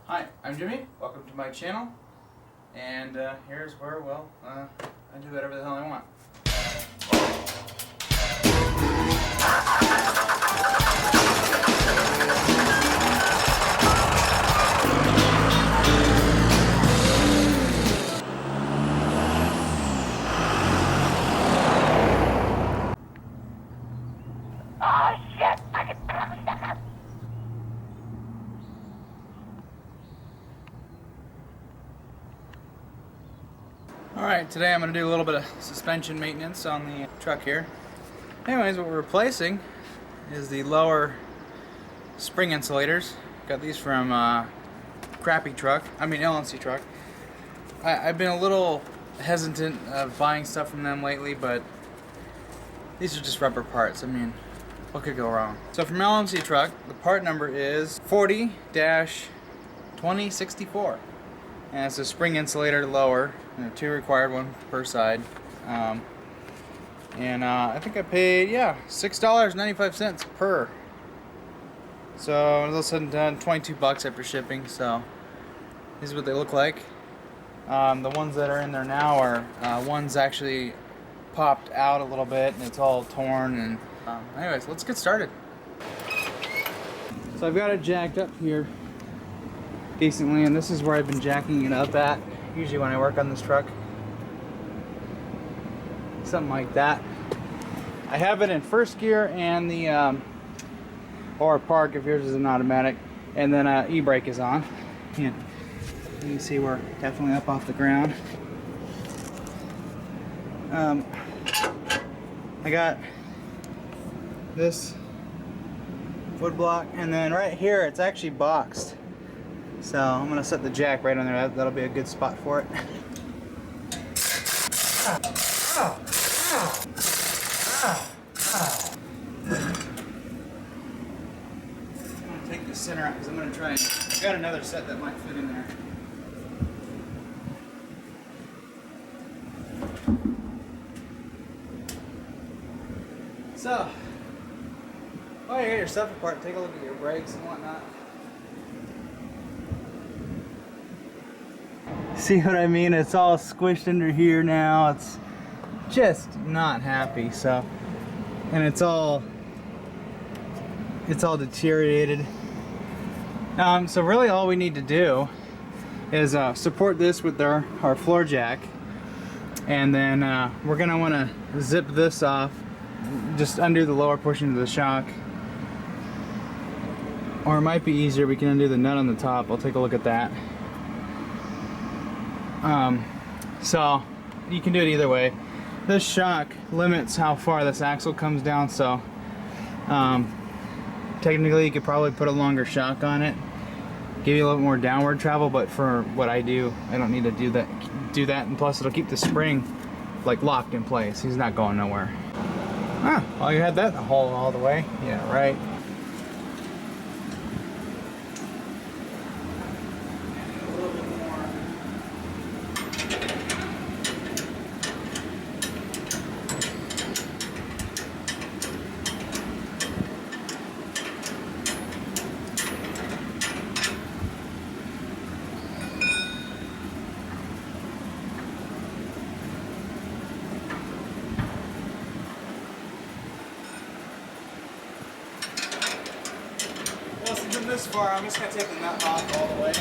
Hi, I'm Jimmy. Welcome to my channel. And here's where, well, I do whatever the hell I want. Alright, today I'm going to do a little bit of suspension maintenance on the truck here. Anyways, what we're replacing is the lower spring insulators. Got these from LNC truck. I've been a little hesitant of buying stuff from them lately, but these are just rubber parts. I mean, what could go wrong? So from LNC truck, the part number is 40-2064. And it's a spring insulator lower. Two required, one per side. I think I paid, $6.95 per. So all of a sudden done, 22 bucks after shipping. So these are what they look like. The ones that are in there now are ones actually popped out a little bit and it's all torn. And anyways, let's get started. So I've got it jacked up here decently, and this is where I've been jacking it up at usually when I work on this truck. Something like that. I have it in first gear and the or park if yours is an automatic, and then e-brake is on. And you can see we're definitely up off the ground. I got this wood block, and then right here it's actually boxed. So I'm going to set the jack right on there. That'll be a good spot for it. I'm going to take the center out because I'm going to try and... I've got another set that might fit in there. So, while you get your stuff apart, take a look at your brakes and whatnot. See what I mean? It's all squished under here now. It's just not happy. So, and it's all deteriorated. So really all we need to do is support this with our floor jack, and then we're gonna want to zip this off, just undo the lower portion of the shock. Or it might be easier, we can undo the nut on the top. I'll take a look at that. So you can do it either way. This shock limits how far this axle comes down, so technically you could probably put a longer shock on it, give you a little more downward travel, but for what I do, I don't need to do that, and plus it'll keep the spring like locked in place. He's not going nowhere. Well, you had that hole all the way. Yeah, right. This far, I'm just going to take the nut off all the way.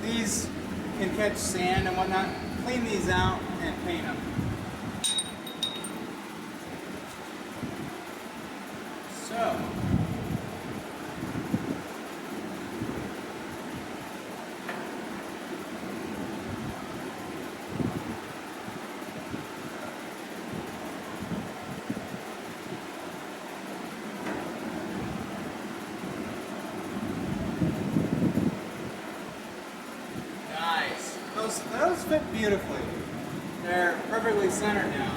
These can catch sand and whatnot. Clean these out and paint them. go. Nice. Those fit beautifully. They're perfectly centered now.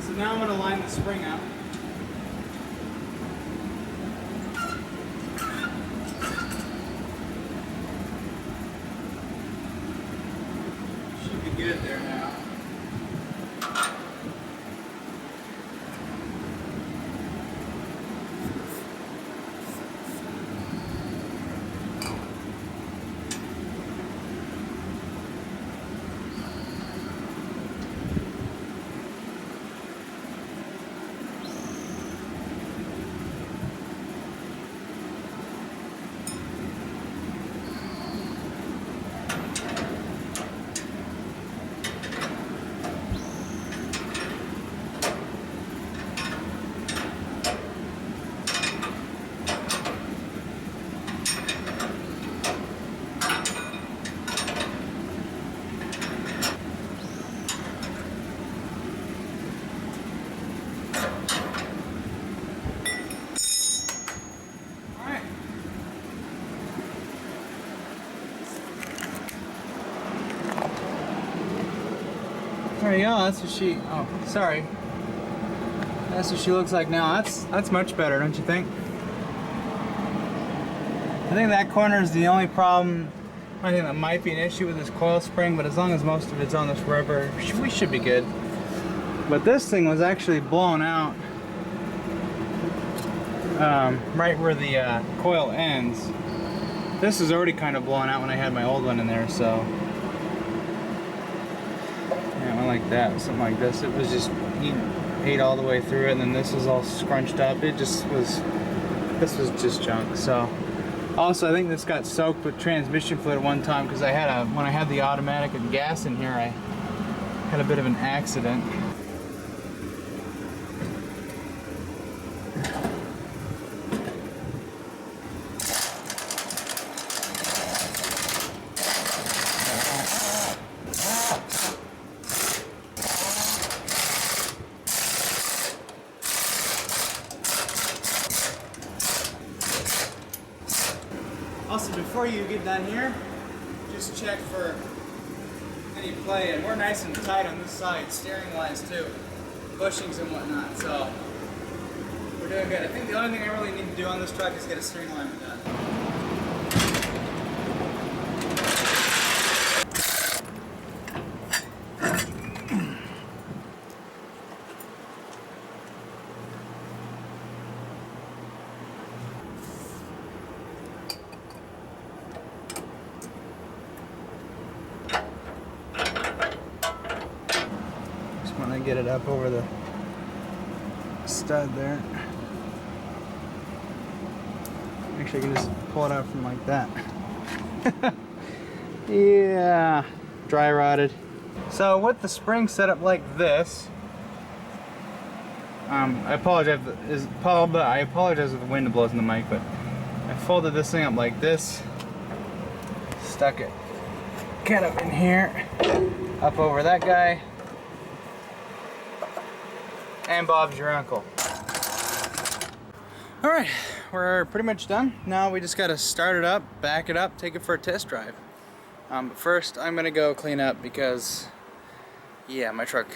So now I'm going to line the spring up. Should be good there now. There you go, that's what she, oh, sorry. That's what she looks like now. That's much better, don't you think? I think that corner is the only problem. I think that might be an issue with this coil spring, but as long as most of it's on this rubber, we should be good. But this thing was actually blown out right where the coil ends. This is already kind of blown out when I had my old one in there, so. Like that, something like this. It was just, he ate all the way through it, and then this is all scrunched up. It just was, this was just junk. So, also I think this got soaked with transmission fluid one time because I had when I had the automatic and gas in here, I had a bit of an accident. Also, before you get done here, just check for any play, and we're nice and tight on this side, steering wise too, bushings and whatnot, so we're doing good. I think the only thing I really need to do on this truck is get a steering alignment done. When I get it up over the stud there. Actually, I can just pull it out from like that. Yeah, dry rotted. So with the spring set up like this, I apologize if the wind blows in the mic, but I folded this thing up like this, stuck it kind of in here, up over that guy, and Bob's your uncle. All right, we're pretty much done. Now we just gotta start it up, back it up, take it for a test drive. But first, I'm gonna go clean up because, yeah, my truck,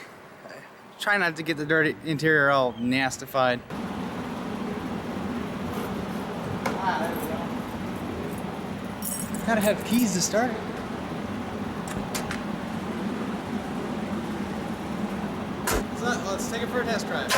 try not to get the dirty interior all nastified. Ah, there we go. Gotta have keys to start it. So let's take it for a test drive.